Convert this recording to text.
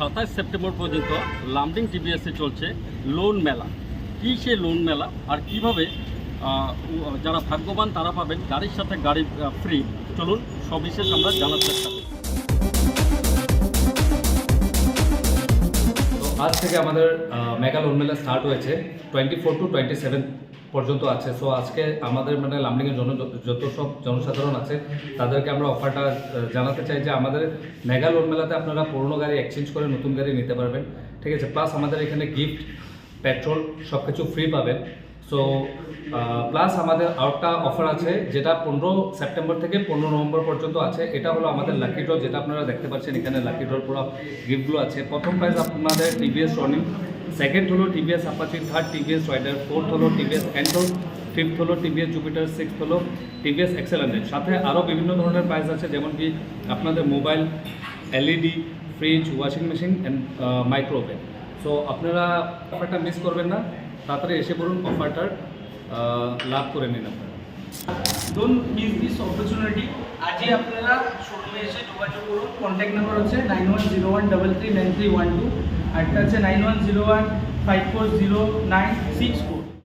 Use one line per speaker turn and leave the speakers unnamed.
27 September পর্যন্ত লামডিং টিভিএসে চলছে loan মেলা। কী সে লোন মেলা আর কিভাবে যারা ভাগ্যবান তারা পাবেন গাড়ির সাথে গাড়ি ফ্রি, চলুন সবিশেষ আমরা জানার চেষ্টা করি।
তো আজ থেকে আমাদের মেগা লোন মেলা স্টার্ট হয়েছে 24 to 27 পর্যন্ত আছে। সো আজকে আমাদের মানে লামডিংয়ের জন্য যত সব জনসাধারণ আছে তাদেরকে আমরা অফারটা জানাতে চাই যে আমাদের মেগা লোন মেলাতে আপনারা পুরনো গাড়ি এক্সচেঞ্জ করে নতুন গাড়ি নিতে পারবেন, ঠিক আছে। প্লাস আমাদের এখানে গিফট, পেট্রোল সব কিছু ফ্রি পাবেন। সো প্লাস আমাদের আরেকটা অফার আছে যেটা 15 সেপ্টেম্বর থেকে 15 নভেম্বর পর্যন্ত আছে। এটা হলো আমাদের লাকি ড্র, যেটা আপনারা দেখতে পাচ্ছেন এখানে লাকি ড্রর পুরো গিফটগুলো আছে। প্রথম প্রাইজ আপনাদের টিভিএস রনিং, সেকেন্ড হলো TVS Apache, third TVS Raider, fourth হলো টিভিএস এন্টর, ফিফথ হলো টিভিএস জুপিটার, সিক্সথ হলো টিভিএস এক্সেল 100। সাথে আরও বিভিন্ন ধরনের প্রাইজ আছে, যেমন কি আপনাদের mobile, LED, fridge, washing machine and micro oven. So আপনারা অফারটা মিস করবেন না, তাড়াতাড়ি এসে পড়ুন, অফারটার লাভ করে নিন আপনারা।
Don't miss this opportunity. আজই আপনারা শোরুমে এসে যোগাযোগ করুন। কন্ট্যাক্ট নাম্বার হচ্ছে 9101339312, আরেকটা হচ্ছে 9101540964।